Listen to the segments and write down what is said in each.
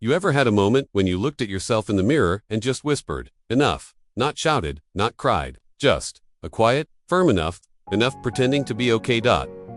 You ever had a moment when you looked at yourself in the mirror and just whispered, enough, not shouted, not cried, just a quiet, firm enough pretending to be okay.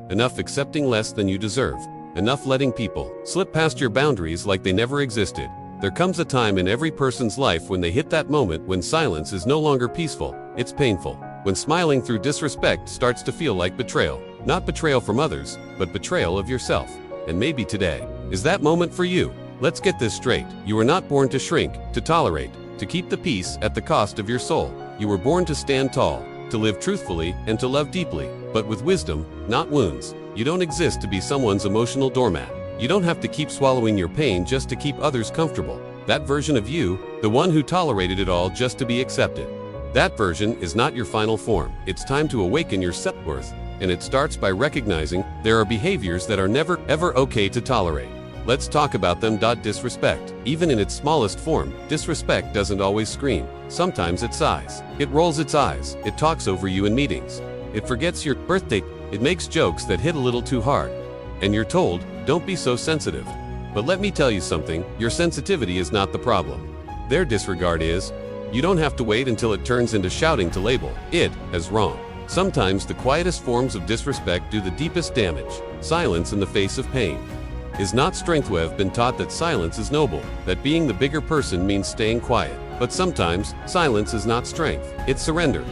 Enough accepting less than you deserve. Enough letting people slip past your boundaries like they never existed. There comes a time in every person's life when they hit that moment when silence is no longer peaceful, it's painful. When smiling through disrespect starts to feel like betrayal. Not betrayal from others, but betrayal of yourself. And maybe today is that moment for you. Let's get this straight. You were not born to shrink, to tolerate, to keep the peace at the cost of your soul. You were born to stand tall, to live truthfully, and to love deeply, but with wisdom, not wounds. You don't exist to be someone's emotional doormat. You don't have to keep swallowing your pain just to keep others comfortable. That version of you, the one who tolerated it all just to be accepted, that version is not your final form. It's time to awaken your self-worth, and it starts by recognizing there are behaviors that are never, ever okay to tolerate. Let's talk about them. Disrespect. Even in its smallest form, disrespect doesn't always scream. Sometimes it sighs. It rolls its eyes. It talks over you in meetings. It forgets your birthday. It makes jokes that hit a little too hard. And you're told, don't be so sensitive. But let me tell you something, your sensitivity is not the problem. Their disregard is. You don't have to wait until it turns into shouting to label it as wrong. Sometimes the quietest forms of disrespect do the deepest damage. Silence in the face of pain is not strength. We have been taught that silence is noble, that being the bigger person means staying quiet. But sometimes, silence is not strength. It's surrender.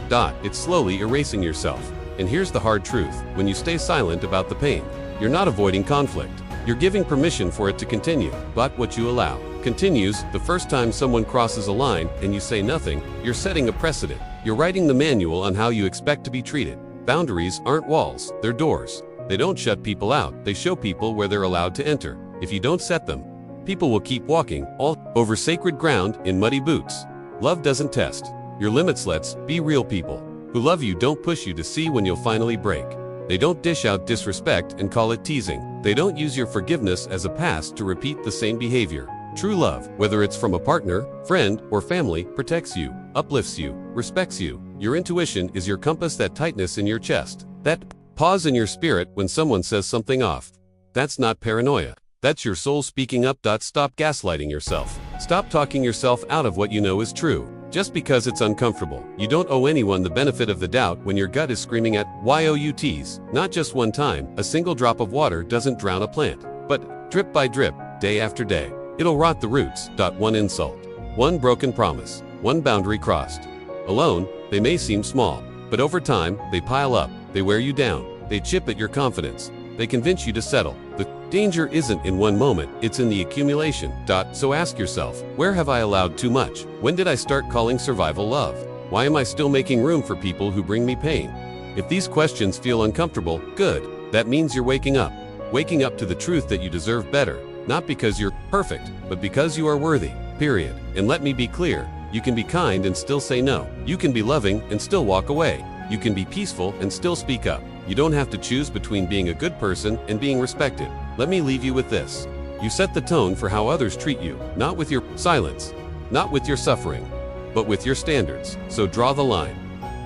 It's slowly erasing yourself. And here's the hard truth. When you stay silent about the pain, you're not avoiding conflict. You're giving permission for it to continue. But what you allow continues. The first time someone crosses a line and you say nothing, you're setting a precedent. You're writing the manual on how you expect to be treated. Boundaries aren't walls, they're doors. They don't shut people out, they show people where they're allowed to enter. If you don't set them, people will keep walking, all over sacred ground, in muddy boots. Love doesn't test your limits. Let's be real. People who love you don't push you to see when you'll finally break. They don't dish out disrespect and call it teasing. They don't use your forgiveness as a pass to repeat the same behavior. True love, whether it's from a partner, friend, or family, protects you, uplifts you, respects you. Your intuition is your compass, that tightness in your chest, that pause in your spirit when someone says something off. That's not paranoia. That's your soul speaking up. Stop gaslighting yourself. Stop talking yourself out of what you know is true, just because it's uncomfortable. You don't owe anyone the benefit of the doubt when your gut is screaming at youts. Not just one time. A single drop of water doesn't drown a plant, but drip by drip, day after day, it'll rot the roots. One insult, one broken promise, one boundary crossed. Alone, they may seem small, but over time, they pile up. They wear you down. They chip at your confidence. They convince you to settle. The danger isn't in one moment, it's in the accumulation. So ask yourself, where have I allowed too much? When did I start calling survival love? Why am I still making room for people who bring me pain? If these questions feel uncomfortable, good. That means you're waking up. Waking up to the truth that you deserve better. Not because you're perfect, but because you are worthy. Period. And let me be clear, you can be kind and still say no. You can be loving and still walk away. You can be peaceful and still speak up. You don't have to choose between being a good person and being respected. Let me leave you with this. You set the tone for how others treat you, not with your silence, not with your suffering, but with your standards. So draw the line.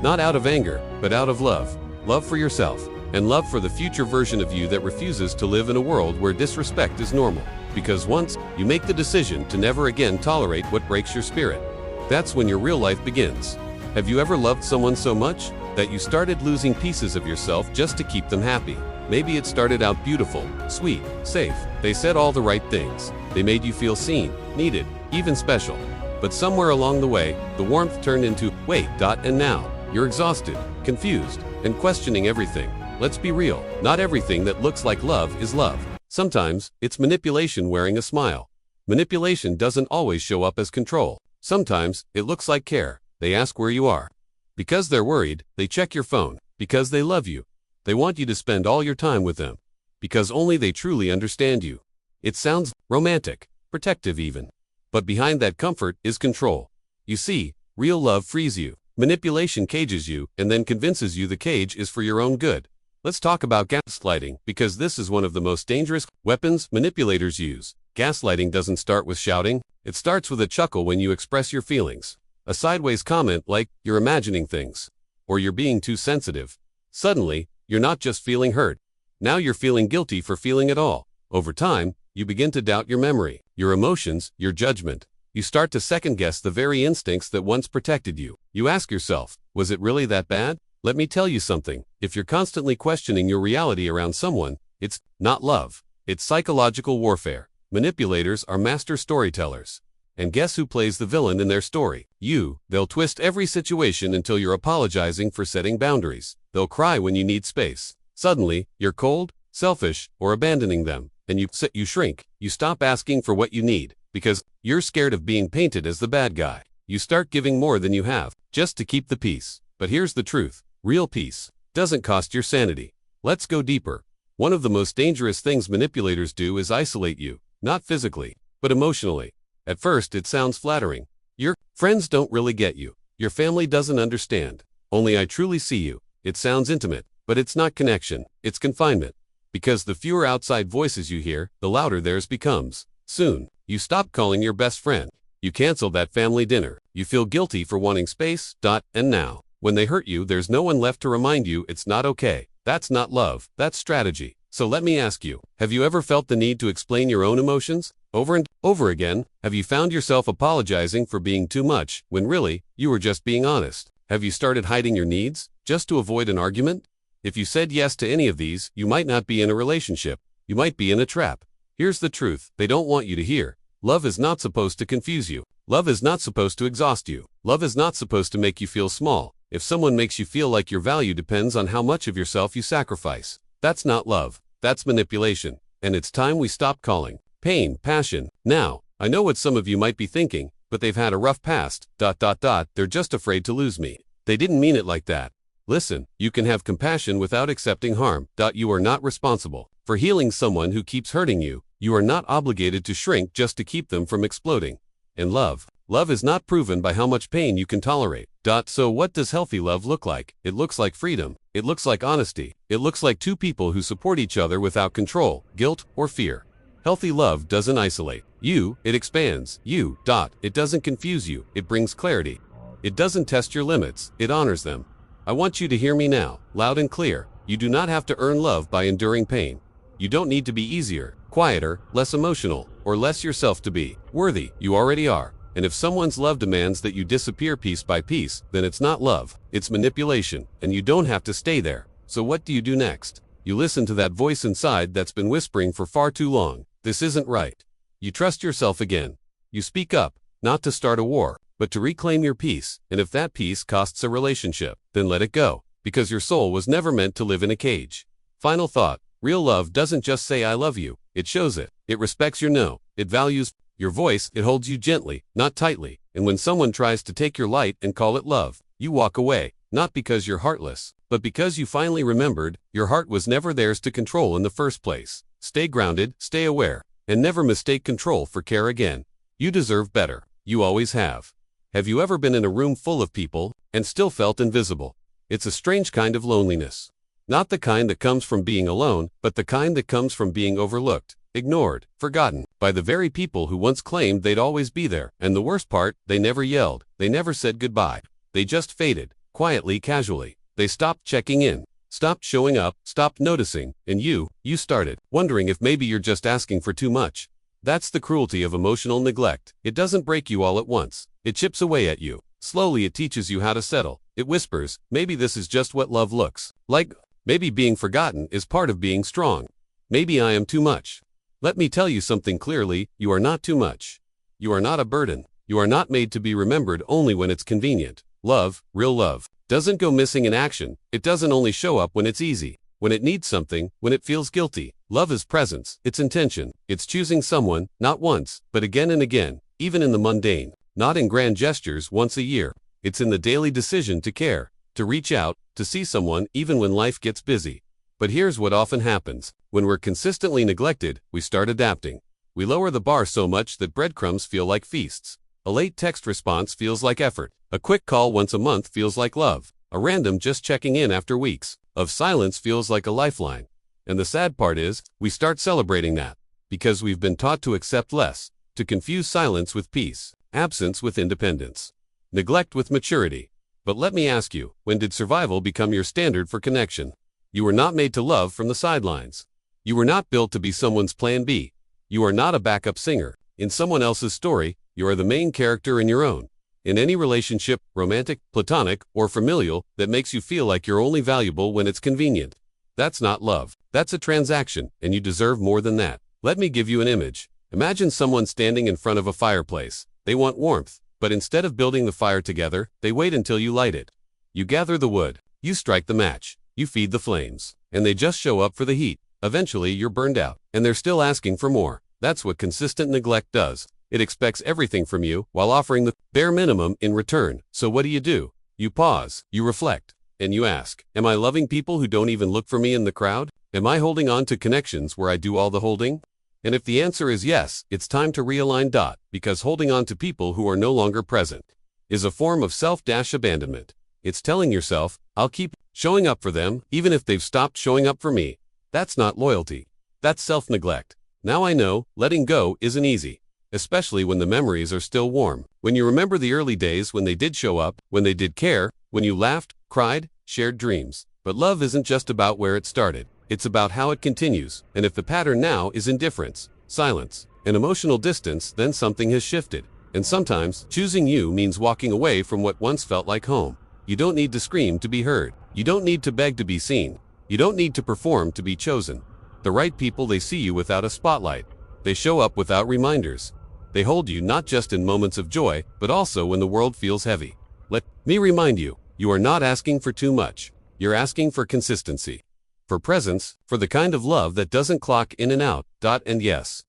Not out of anger, but out of love. Love for yourself, and love for the future version of you that refuses to live in a world where disrespect is normal. Because once you make the decision to never again tolerate what breaks your spirit, that's when your real life begins. Have you ever loved someone so much that you started losing pieces of yourself just to keep them happy? Maybe it started out beautiful, sweet, safe. They said all the right things. They made you feel seen, needed, even special. But somewhere along the way, the warmth turned into wait. And now, you're exhausted, confused, and questioning everything. Let's be real. Not everything that looks like love is love. Sometimes, it's manipulation wearing a smile. Manipulation doesn't always show up as control. Sometimes, it looks like care. They ask where you are. Because they're worried, they check your phone. Because they love you. They want you to spend all your time with them. Because only they truly understand you. It sounds romantic, protective even. But behind that comfort is control. You see, real love frees you. Manipulation cages you and then convinces you the cage is for your own good. Let's talk about gaslighting, because this is one of the most dangerous weapons manipulators use. Gaslighting doesn't start with shouting. It starts with a chuckle when you express your feelings. A sideways comment like, "You're imagining things," or "You're being too sensitive." Suddenly, you're not just feeling hurt. Now you're feeling guilty for feeling it all. Over time, you begin to doubt your memory. your emotions, your judgment. You start to second-guess the very instincts that once protected you. You ask yourself, was it really that bad? Let me tell you something. If you're constantly questioning your reality around someone, it's not love. It's psychological warfare. Manipulators are master storytellers. And guess who plays the villain in their story? You. They'll twist every situation until you're apologizing for setting boundaries. They'll cry when you need space. Suddenly, you're cold, selfish, or abandoning them. And you shrink. You stop asking for what you need, because you're scared of being painted as the bad guy. You start giving more than you have, just to keep the peace. But here's the truth. Real peace doesn't cost your sanity. Let's go deeper. One of the most dangerous things manipulators do is isolate you, not physically, but emotionally. At first, it sounds flattering. Your friends don't really get you. Your family doesn't understand. Only I truly see you. It sounds intimate, but it's not connection, it's confinement. Because the fewer outside voices you hear, the louder theirs becomes. Soon, you stop calling your best friend. You cancel that family dinner. You feel guilty for wanting space, and now, when they hurt you, there's no one left to remind you it's not okay. That's not love, that's strategy. So let me ask you, have you ever felt the need to explain your own emotions? Over and over again, have you found yourself apologizing for being too much, when really, you were just being honest? Have you started hiding your needs, just to avoid an argument? If you said yes to any of these, you might not be in a relationship. You might be in a trap. Here's the truth they don't want you to hear. Love is not supposed to confuse you. Love is not supposed to exhaust you. Love is not supposed to make you feel small. If someone makes you feel like your value depends on how much of yourself you sacrifice, that's not love. That's manipulation. And it's time we stop calling pain passion. Now, I know what some of you might be thinking, but they've had a rough past, they're just afraid to lose me. They didn't mean it like that. Listen, you can have compassion without accepting harm. You are not responsible for healing someone who keeps hurting you. You are not obligated to shrink just to keep them from exploding. And love is not proven by how much pain you can tolerate. So what does healthy love look like? It looks like freedom. It looks like honesty. It looks like two people who support each other without control, guilt, or fear. Healthy love doesn't isolate you, it expands you. It doesn't confuse you, it brings clarity. It doesn't test your limits, it honors them. I want you to hear me now, loud and clear. You do not have to earn love by enduring pain. You don't need to be easier, quieter, less emotional, or less yourself to be worthy. You already are. And if someone's love demands that you disappear piece by piece, then it's not love, it's manipulation, and you don't have to stay there. So what do you do next? You listen to that voice inside that's been whispering for far too long. This isn't right. You trust yourself again. You speak up, not to start a war, but to reclaim your peace. And if that peace costs a relationship, then let it go, because your soul was never meant to live in a cage. Final thought, real love doesn't just say I love you, it shows it. It respects your no, it values your voice, it holds you gently, not tightly. And when someone tries to take your light and call it love, you walk away, not because you're heartless, but because you finally remembered your heart was never theirs to control in the first place. Stay grounded, stay aware, and never mistake control for care again. You deserve better. You always have. Have you ever been in a room full of people and still felt invisible? It's a strange kind of loneliness. Not the kind that comes from being alone, but the kind that comes from being overlooked, ignored, forgotten by the very people who once claimed they'd always be there. And the worst part, they never yelled, they never said goodbye. They just faded, quietly, casually. They stopped checking in, stopped showing up, stopped noticing, and you started wondering if maybe you're just asking for too much. That's the cruelty of emotional neglect. It doesn't break you all at once. It chips away at you. Slowly it teaches you how to settle. It whispers, maybe this is just what love looks like. Maybe being forgotten is part of being strong. Maybe I am too much. Let me tell you something clearly, you are not too much. You are not a burden. You are not made to be remembered only when it's convenient. Love, real love, doesn't go missing in action. It doesn't only show up when it's easy, when it needs something, when it feels guilty. Love is presence, it's intention. It's choosing someone, not once, but again and again, even in the mundane. Not in grand gestures once a year. It's in the daily decision to care, to reach out, to see someone even when life gets busy. But here's what often happens. When we're consistently neglected, we start adapting. We lower the bar so much that breadcrumbs feel like feasts. A late text response feels like effort. A quick call once a month feels like love. A random just checking in after weeks of silence feels like a lifeline. And the sad part is, we start celebrating that. Because we've been taught to accept less, to confuse silence with peace, absence with independence, neglect with maturity. But let me ask you, when did survival become your standard for connection? You were not made to love from the sidelines. You were not built to be someone's plan B. You are not a backup singer. In someone else's story, you are the main character in your own. In any relationship, romantic, platonic, or familial, that makes you feel like you're only valuable when it's convenient. That's not love. That's a transaction, and you deserve more than that. Let me give you an image. Imagine someone standing in front of a fireplace. They want warmth, but instead of building the fire together, they wait until you light it. You gather the wood, you strike the match, you feed the flames, and they just show up for the heat. Eventually, you're burned out, and they're still asking for more. That's what consistent neglect does. It expects everything from you while offering the bare minimum in return. So what do? You pause, you reflect, and you ask, am I loving people who don't even look for me in the crowd? Am I holding on to connections where I do all the holding? And if the answer is yes, it's time to realign. Because holding on to people who are no longer present is a form of self-abandonment. It's telling yourself, I'll keep showing up for them even if they've stopped showing up for me. That's not loyalty. That's self-neglect. Now I know, letting go isn't easy. Especially when the memories are still warm. When you remember the early days when they did show up, when they did care, when you laughed, cried, shared dreams. But love isn't just about where it started. It's about how it continues. And if the pattern now is indifference, silence, and emotional distance, then something has shifted. And sometimes, choosing you means walking away from what once felt like home. You don't need to scream to be heard. You don't need to beg to be seen. You don't need to perform to be chosen. The right people, they see you without a spotlight. They show up without reminders. They hold you not just in moments of joy, but also when the world feels heavy. Let me remind you, you are not asking for too much. You're asking for consistency. For presence, for the kind of love that doesn't clock in and out. And yes,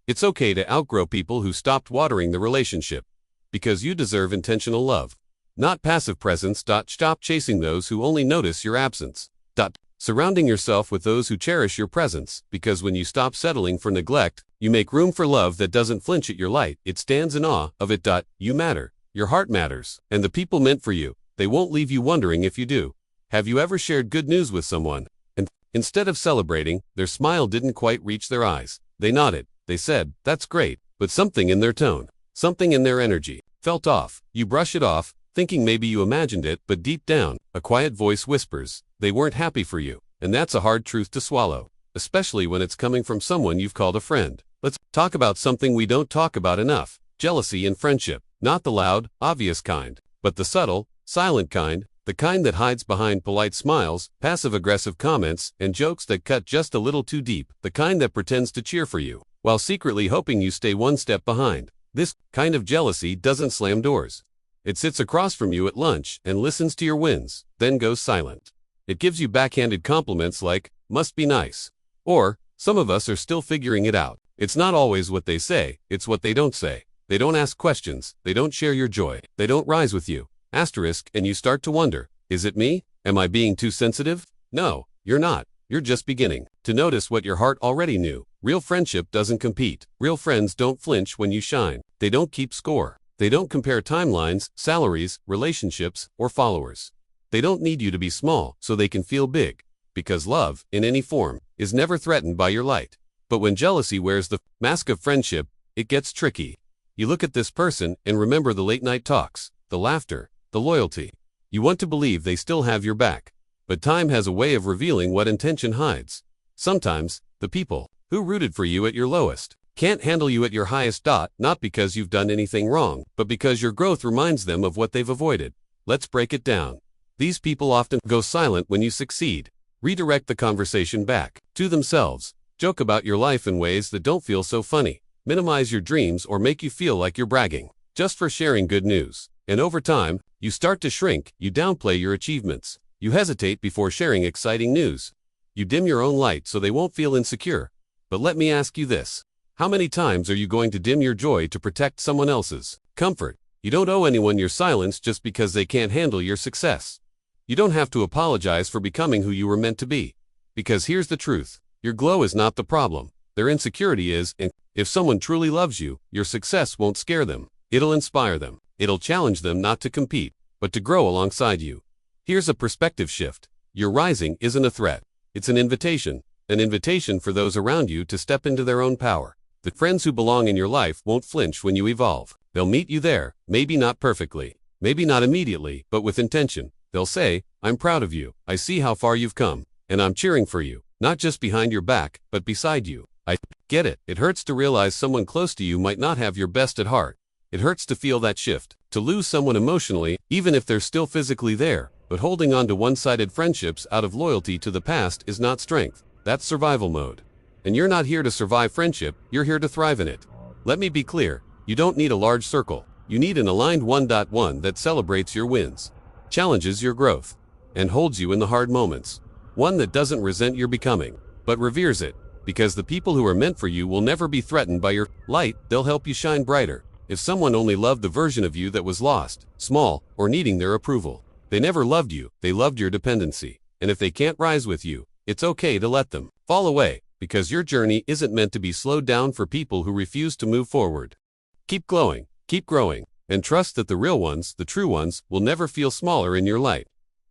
it's okay to outgrow people who stopped watering the relationship. Because you deserve intentional love. Not passive presence. Stop chasing those who only notice your absence. Surrounding yourself with those who cherish your presence, because when you stop settling for neglect, you make room for love that doesn't flinch at your light. It stands in awe of it. You matter. Your heart matters. And the people meant for you, they won't leave you wondering if you do. Have you ever shared good news with someone, and instead of celebrating, their smile didn't quite reach their eyes? They nodded. They said, that's great, but something in their tone, something in their energy, felt off. You brush it off, thinking maybe you imagined it, but deep down, a quiet voice whispers, they weren't happy for you. And that's a hard truth to swallow, especially when it's coming from someone you've called a friend. Let's talk about something we don't talk about enough: jealousy in friendship. Not the loud, obvious kind, but the subtle, silent kind, the kind that hides behind polite smiles, passive-aggressive comments, and jokes that cut just a little too deep, the kind that pretends to cheer for you, while secretly hoping you stay one step behind. This kind of jealousy doesn't slam doors. It sits across from you at lunch and listens to your wins, then goes silent. It gives you backhanded compliments like, must be nice. Or, some of us are still figuring it out. It's not always what they say, it's what they don't say. They don't ask questions, they don't share your joy, they don't rise with you. And you start to wonder, is it me? Am I being too sensitive? No, you're not. You're just beginning to notice what your heart already knew. Real friendship doesn't compete. Real friends don't flinch when you shine. They don't keep score. They don't compare timelines, salaries, relationships, or followers. They don't need you to be small so they can feel big. Because love, in any form, is never threatened by your light. But when jealousy wears the mask of friendship, it gets tricky. You look at this person and remember the late-night talks, the laughter, the loyalty. You want to believe they still have your back. But time has a way of revealing what intention hides. Sometimes, the people who rooted for you at your lowest can't handle you at your highest. Not because you've done anything wrong, but because your growth reminds them of what they've avoided. Let's break it down. These people often go silent when you succeed, redirect the conversation back to themselves, joke about your life in ways that don't feel so funny, minimize your dreams, or make you feel like you're bragging just for sharing good news. And over time, you start to shrink, you downplay your achievements, you hesitate before sharing exciting news. You dim your own light so they won't feel insecure. But let me ask you this. How many times are you going to dim your joy to protect someone else's comfort? You don't owe anyone your silence just because they can't handle your success. You don't have to apologize for becoming who you were meant to be. Because here's the truth. Your glow is not the problem. Their insecurity is, and if someone truly loves you, your success won't scare them. It'll inspire them. It'll challenge them not to compete, but to grow alongside you. Here's a perspective shift. Your rising isn't a threat. It's an invitation for those around you to step into their own power. The friends who belong in your life won't flinch when you evolve. They'll meet you there, maybe not perfectly, maybe not immediately, but with intention. They'll say, I'm proud of you, I see how far you've come, and I'm cheering for you, not just behind your back, but beside you. Get it? It hurts to realize someone close to you might not have your best at heart. It hurts to feel that shift, to lose someone emotionally, even if they're still physically there. But holding on to one-sided friendships out of loyalty to the past is not strength. That's survival mode. And you're not here to survive friendship, you're here to thrive in it. Let me be clear, you don't need a large circle. You need an aligned 1-1 that celebrates your wins, challenges your growth, and holds you in the hard moments. One that doesn't resent your becoming, but reveres it, because the people who are meant for you will never be threatened by your light, they'll help you shine brighter. If someone only loved the version of you that was lost, small, or needing their approval, they never loved you, they loved your dependency. And if they can't rise with you, it's okay to let them fall away, because your journey isn't meant to be slowed down for people who refuse to move forward. Keep glowing, keep growing, and trust that the real ones, the true ones, will never feel smaller in your light.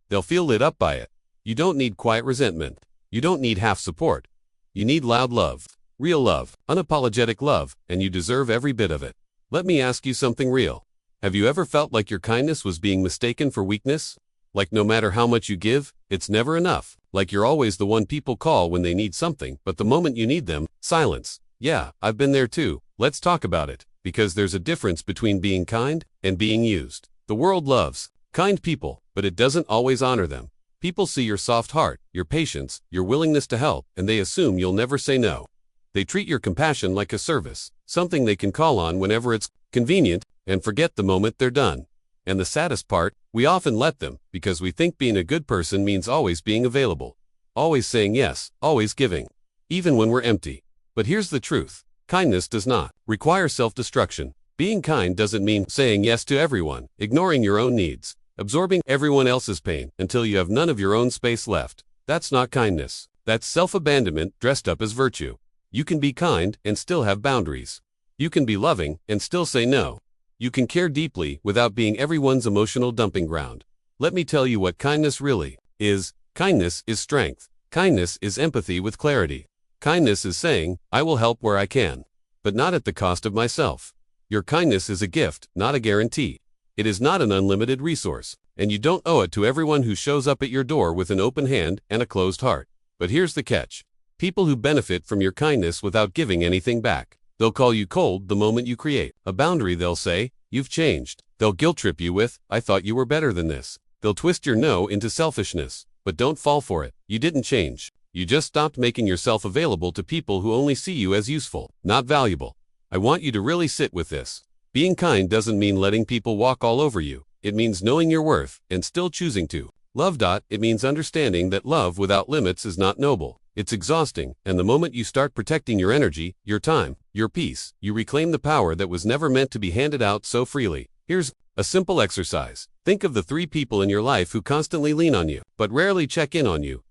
They'll feel lit up by it. You don't need quiet resentment. You don't need half support. You need loud love, real love, unapologetic love, and you deserve every bit of it. Let me ask you something real. Have you ever felt like your kindness was being mistaken for weakness? Like no matter how much you give, it's never enough. Like you're always the one people call when they need something, but the moment you need them, silence. Yeah, I've been there too. Let's talk about it, because there's a difference between being kind and being used. The world loves kind people, but it doesn't always honor them. People see your soft heart, your patience, your willingness to help, and they assume you'll never say no. They treat your compassion like a service, something they can call on whenever it's convenient, and forget the moment they're done. And the saddest part, we often let them, because we think being a good person means always being available, always saying yes, always giving, even when we're empty. But here's the truth. Kindness does not require self-destruction. Being kind doesn't mean saying yes to everyone, ignoring your own needs, absorbing everyone else's pain until you have none of your own space left. That's not kindness. That's self-abandonment dressed up as virtue. You can be kind and still have boundaries. You can be loving and still say no. You can care deeply without being everyone's emotional dumping ground. Let me tell you what kindness really is. Kindness is strength. Kindness is empathy with clarity. Kindness is saying, I will help where I can, but not at the cost of myself. Your kindness is a gift, not a guarantee. It is not an unlimited resource, and you don't owe it to everyone who shows up at your door with an open hand and a closed heart. But here's the catch. People who benefit from your kindness without giving anything back. They'll call you cold the moment you create a boundary. They'll say, you've changed. They'll guilt trip you with, I thought you were better than this. They'll twist your no into selfishness. But don't fall for it. You didn't change. You just stopped making yourself available to people who only see you as useful, not valuable. I want you to really sit with this. Being kind doesn't mean letting people walk all over you. It means knowing your worth and still choosing to love. It means understanding that love without limits is not noble. It's exhausting, and the moment you start protecting your energy, your time, your peace, you reclaim the power that was never meant to be handed out so freely. Here's a simple exercise. Think of the 3 people in your life who constantly lean on you, but rarely check in on you.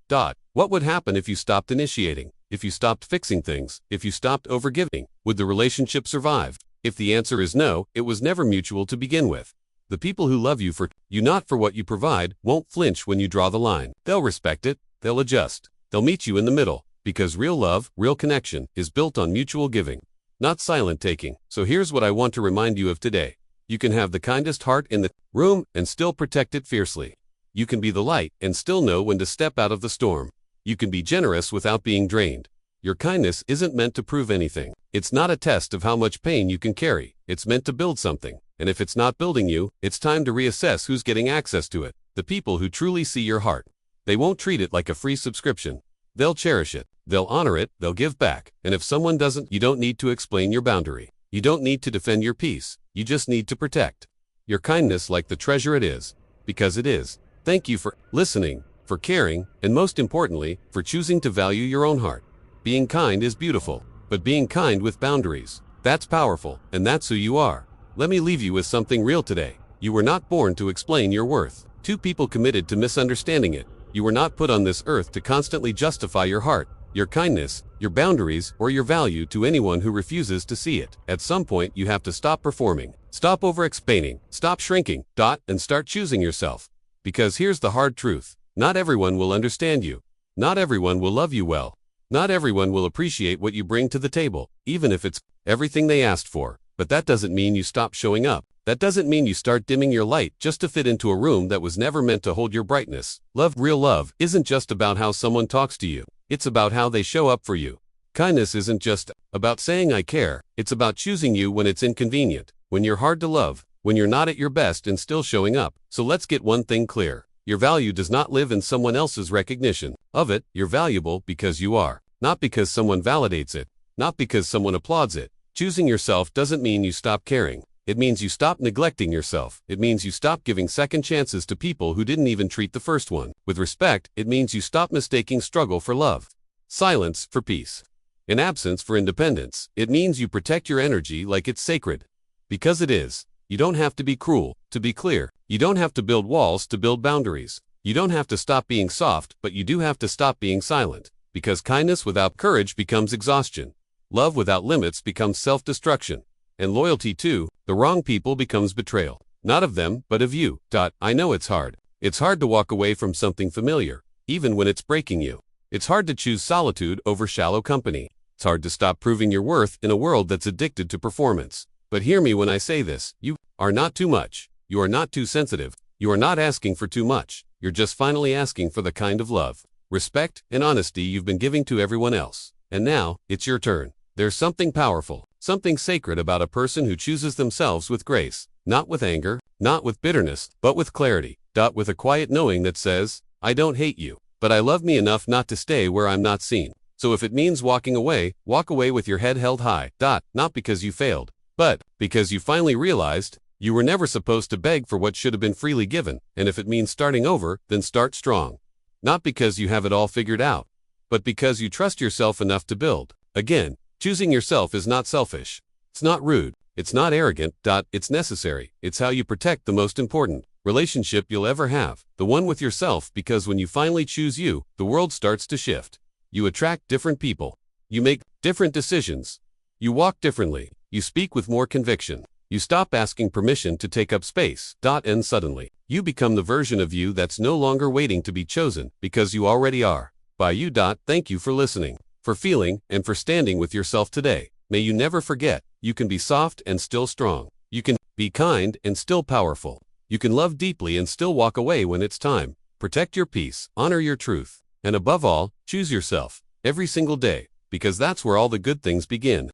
What would happen if you stopped initiating? If you stopped fixing things? If you stopped overgiving? Would the relationship survive? If the answer is no, it was never mutual to begin with. The people who love you for you, not for what you provide, won't flinch when you draw the line. They'll respect it, they'll adjust. They'll meet you in the middle, because real love, real connection, is built on mutual giving, not silent taking. So here's what I want to remind you of today. You can have the kindest heart in the room and still protect it fiercely. You can be the light and still know when to step out of the storm. You can be generous without being drained. Your kindness isn't meant to prove anything. It's not a test of how much pain you can carry. It's meant to build something. And if it's not building you, it's time to reassess who's getting access to it. The people who truly see your heart. They won't treat it like a free subscription. They'll cherish it. They'll honor it. They'll give back. And if someone doesn't, you don't need to explain your boundary. You don't need to defend your peace. You just need to protect your kindness like the treasure it is. Because it is. Thank you for listening, for caring, and most importantly, for choosing to value your own heart. Being kind is beautiful, but being kind with boundaries, that's powerful, and that's who you are. Let me leave you with something real today. You were not born to explain your worth. 2 people committed to misunderstanding it. You were not put on this earth to constantly justify your heart, your kindness, your boundaries, or your value to anyone who refuses to see it. At some point, you have to stop performing, stop over-explaining, stop shrinking, and start choosing yourself. Because here's the hard truth. Not everyone will understand you. Not everyone will love you well. Not everyone will appreciate what you bring to the table, even if it's everything they asked for. But that doesn't mean you stop showing up. That doesn't mean you start dimming your light just to fit into a room that was never meant to hold your brightness. Real love, isn't just about how someone talks to you. It's about how they show up for you. Kindness isn't just about saying I care. It's about choosing you when it's inconvenient, when you're hard to love, when you're not at your best and still showing up. So let's get one thing clear. Your value does not live in someone else's recognition of it. You're valuable because you are, not because someone validates it, not because someone applauds it. Choosing yourself doesn't mean you stop caring. It means you stop neglecting yourself. It means you stop giving second chances to people who didn't even treat the first one with respect. It means you stop mistaking struggle for love, silence for peace, and absence for independence. It means you protect your energy like it's sacred. Because it is. You don't have to be cruel to be clear. You don't have to build walls to build boundaries. You don't have to stop being soft, but you do have to stop being silent. Because kindness without courage becomes exhaustion. Love without limits becomes self-destruction. And loyalty to the wrong people becomes betrayal. Not of them, but of you. I know it's hard. It's hard to walk away from something familiar, even when it's breaking you. It's hard to choose solitude over shallow company. It's hard to stop proving your worth in a world that's addicted to performance. But hear me when I say this. You are not too much. You are not too sensitive. You are not asking for too much. You're just finally asking for the kind of love, respect, and honesty you've been giving to everyone else. And now, it's your turn. There's something powerful, something sacred about a person who chooses themselves with grace, not with anger, not with bitterness, but with clarity. With a quiet knowing that says, I don't hate you, but I love me enough not to stay where I'm not seen. So if it means walking away, walk away with your head held high. Not because you failed, but because you finally realized you were never supposed to beg for what should have been freely given. And if it means starting over, then start strong. Not because you have it all figured out, but because you trust yourself enough to build. Again, choosing yourself is not selfish. It's not rude. It's not arrogant. It's necessary. It's how you protect the most important relationship you'll ever have, the one with yourself, because when you finally choose you, the world starts to shift. You attract different people. You make different decisions. You walk differently. You speak with more conviction. You stop asking permission to take up space. And suddenly, you become the version of you that's no longer waiting to be chosen, because you already are. By you. Thank you for listening, for feeling, and for standing with yourself today. May you never forget, you can be soft and still strong. You can be kind and still powerful. You can love deeply and still walk away when it's time. Protect your peace, honor your truth, and above all, choose yourself every single day, because that's where all the good things begin.